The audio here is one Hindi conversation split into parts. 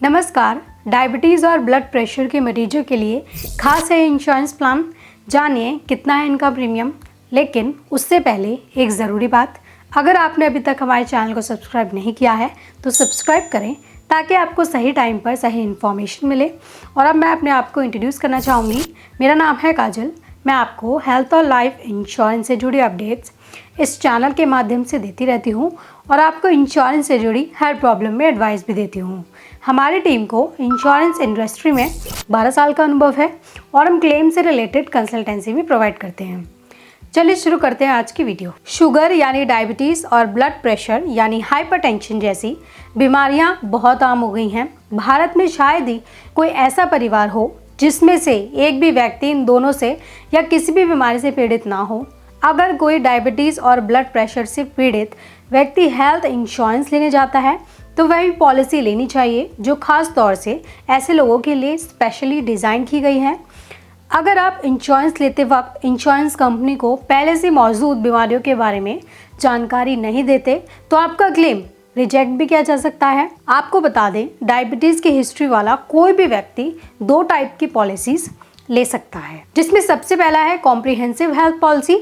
नमस्कार। डायबिटीज़ और ब्लड प्रेशर के मरीजों के लिए खास है इंश्योरेंस प्लान। जानिए कितना है इनका प्रीमियम। लेकिन उससे पहले एक ज़रूरी बात, अगर आपने अभी तक हमारे चैनल को सब्सक्राइब नहीं किया है तो सब्सक्राइब करें ताकि आपको सही टाइम पर सही इन्फॉर्मेशन मिले। और अब मैं अपने आप को इंट्रोड्यूस करना चाहूँगी। मेरा नाम है काजल। मैं आपको हेल्थ और लाइफ इंश्योरेंस से जुड़ी अपडेट्स इस चैनल के माध्यम से देती रहती हूँ और आपको इंश्योरेंस से जुड़ी हर प्रॉब्लम में एडवाइस भी देती हूँ। हमारी टीम को इंश्योरेंस इंडस्ट्री में 12 साल का अनुभव है और हम क्लेम से रिलेटेड कंसल्टेंसी भी प्रोवाइड करते हैं। चलिए शुरू करते हैं आज की वीडियो। शुगर यानी डायबिटीज़ और ब्लड प्रेशर यानी हाइपरटेंशन जैसी बीमारियां बहुत आम हो गई हैं। भारत में शायद ही कोई ऐसा परिवार हो जिसमें से एक भी व्यक्ति इन दोनों से या किसी भी बीमारी से पीड़ित ना हो। अगर कोई डायबिटीज़ और ब्लड प्रेशर से पीड़ित व्यक्ति हेल्थ इंश्योरेंस लेने जाता है तो वह भी पॉलिसी लेनी चाहिए जो खास तौर से ऐसे लोगों के लिए स्पेशली डिज़ाइन की गई है। अगर आप इंश्योरेंस लेते वक्त इंश्योरेंस कंपनी को पहले से मौजूद बीमारियों के बारे में जानकारी नहीं देते तो आपका क्लेम रिजेक्ट भी किया जा सकता है। आपको बता दें, डायबिटीज़ की हिस्ट्री वाला कोई भी व्यक्ति 2 टाइप की पॉलिसीज़ ले सकता है, जिसमें सबसे पहला है कॉम्प्रिहेंसिव हेल्थ पॉलिसी।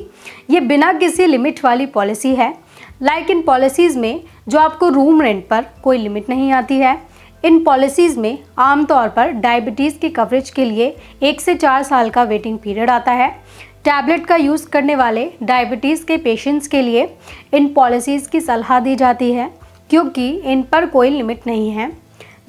ये बिना किसी लिमिट वाली पॉलिसी है। लाइक इन पॉलिसीज़ में जो आपको रूम रेंट पर कोई लिमिट नहीं आती है। इन पॉलिसीज़ में आमतौर पर डायबिटीज़ की कवरेज के लिए 1 से 4 साल का वेटिंग पीरियड आता है। टैबलेट का यूज़ करने वाले डायबिटीज़ के पेशेंट्स के लिए इन पॉलिसीज़ की सलाह दी जाती है क्योंकि इन पर कोई लिमिट नहीं है।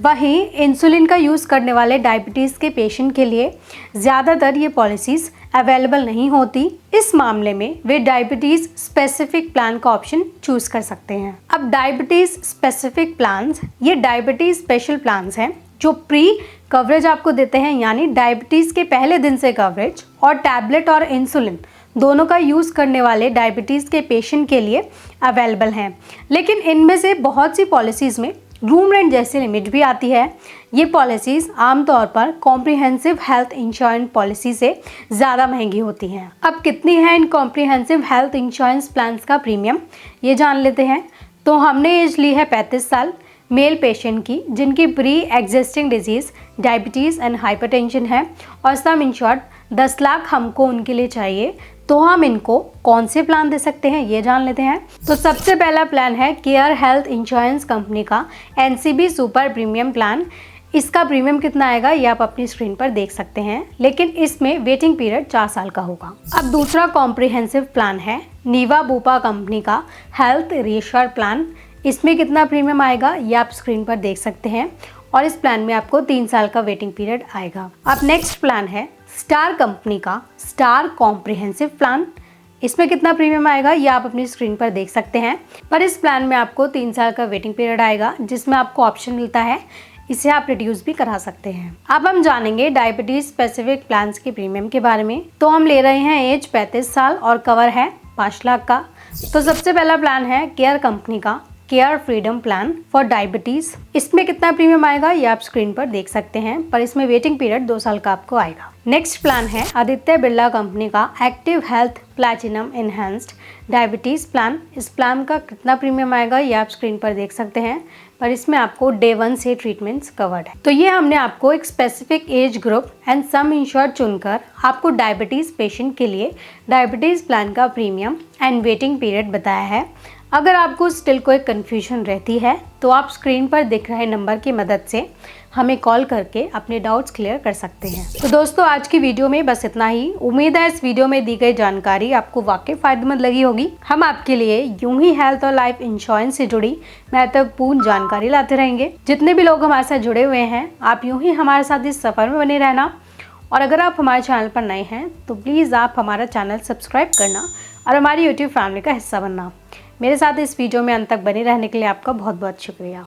वहीं इंसुलिन का यूज़ करने वाले डायबिटीज़ के पेशेंट के लिए ज़्यादातर ये पॉलिसीज़ अवेलेबल नहीं होती। इस मामले में वे डायबिटीज़ स्पेसिफिक प्लान का ऑप्शन चूज़ कर सकते हैं। अब डायबिटीज़ स्पेसिफिक प्लान्स ये डायबिटीज़ स्पेशल प्लान्स हैं जो प्री कवरेज आपको देते हैं, यानी डायबिटीज़ के पहले दिन से कवरेज और टैबलेट और इंसुलिन दोनों का यूज़ करने वाले डायबिटीज़ के पेशेंट के लिए अवेलेबल हैं। लेकिन इनमें से बहुत सी पॉलिसीज़ में रूम रेंट जैसी लिमिट भी आती है। ये पॉलिसीज़ आमतौर पर कॉम्प्रिहेंसिव हेल्थ इंश्योरेंस पॉलिसी से ज़्यादा महंगी होती हैं। अब कितनी है इन कॉम्प्रिहेंसिव हेल्थ इंश्योरेंस प्लान्स का प्रीमियम, ये जान लेते हैं। तो हमने एज ली है 35 साल मेल पेशेंट की जिनकी pre existing disease diabetes and hypertension है और सम इंश्योर्ड 10 लाख हमको उनके लिए चाहिए, तो हम इनको कौन से प्लान दे सकते हैं ये जान लेते हैं। तो सबसे पहला प्लान है केयर हेल्थ इंश्योरेंस कंपनी का NCB सुपर प्रीमियम प्लान। इसका प्रीमियम कितना आएगा ये आप अपनी स्क्रीन पर देख सकते हैं, लेकिन इसमें वेटिंग पीरियड 4 साल का होगा। अब दूसरा कॉम्प्रिहेंसिव प्लान है नीवा बुपा कंपनी का हेल्थ रीअश्योर प्लान। इसमें कितना प्रीमियम आएगा ये आप स्क्रीन पर देख सकते हैं और इस प्लान में आपको 3 साल का वेटिंग पीरियड आएगा। अब नेक्स्ट प्लान है स्टार कंपनी का स्टार कॉम्प्रिहेंसिव प्लान। इसमें कितना प्रीमियम आएगा ये आप अपनी स्क्रीन पर देख सकते हैं, पर इस प्लान में आपको 3 साल का वेटिंग पीरियड आएगा जिसमें आपको ऑप्शन मिलता है, इसे आप रिड्यूस भी करा सकते हैं। अब हम जानेंगे डायबिटीज स्पेसिफिक प्लान्स के प्रीमियम के बारे में। तो हम ले रहे हैं एज 35 साल और कवर है 5 लाख का। तो सबसे पहला प्लान है केयर कंपनी का care freedom plan for diabetes. इसमें कितना प्रीमियम आएगा ये आप स्क्रीन पर देख सकते हैं, पर इसमें वेटिंग पीरियड 2 साल का आपको आएगा। नेक्स्ट प्लान है आदित्य बिरला कंपनी का active health platinum enhanced diabetes plan. इस प्लान का कितना प्रीमियम आएगा ये आप स्क्रीन पर देख सकते हैं, पर इसमें आपको डे 1 से ट्रीटमेंट्स कवर्ड है। तो ये हमने आपको एक specific age group and some insured चुनकर आपको डायबिटीज पेशेंट के लिए डायबिटीज प्लान का प्रीमियम एंड वेटिंग पीरियड बताया है। अगर आपको स्टिल कोई कन्फ्यूजन रहती है तो आप स्क्रीन पर दिख रहे नंबर की मदद से हमें कॉल करके अपने डाउट्स क्लियर कर सकते हैं। तो दोस्तों आज की वीडियो में बस इतना ही। उम्मीद है इस वीडियो में दी गई जानकारी आपको वाकई फायदेमंद लगी होगी। हम आपके लिए यूं ही हेल्थ और लाइफ इंश्योरेंस से जुड़ी महत्वपूर्ण जानकारी लाते रहेंगे। जितने भी लोग हमारे साथ जुड़े हुए हैं आप यूं ही हमारे साथ इस सफ़र में बने रहना। और अगर आप हमारे चैनल पर नए हैं तो प्लीज़ आप हमारा चैनल सब्सक्राइब करना और हमारी यूट्यूब फैमिली का हिस्सा बनना। मेरे साथ इस वीडियो में अंत तक बने रहने के लिए आपका बहुत बहुत शुक्रिया।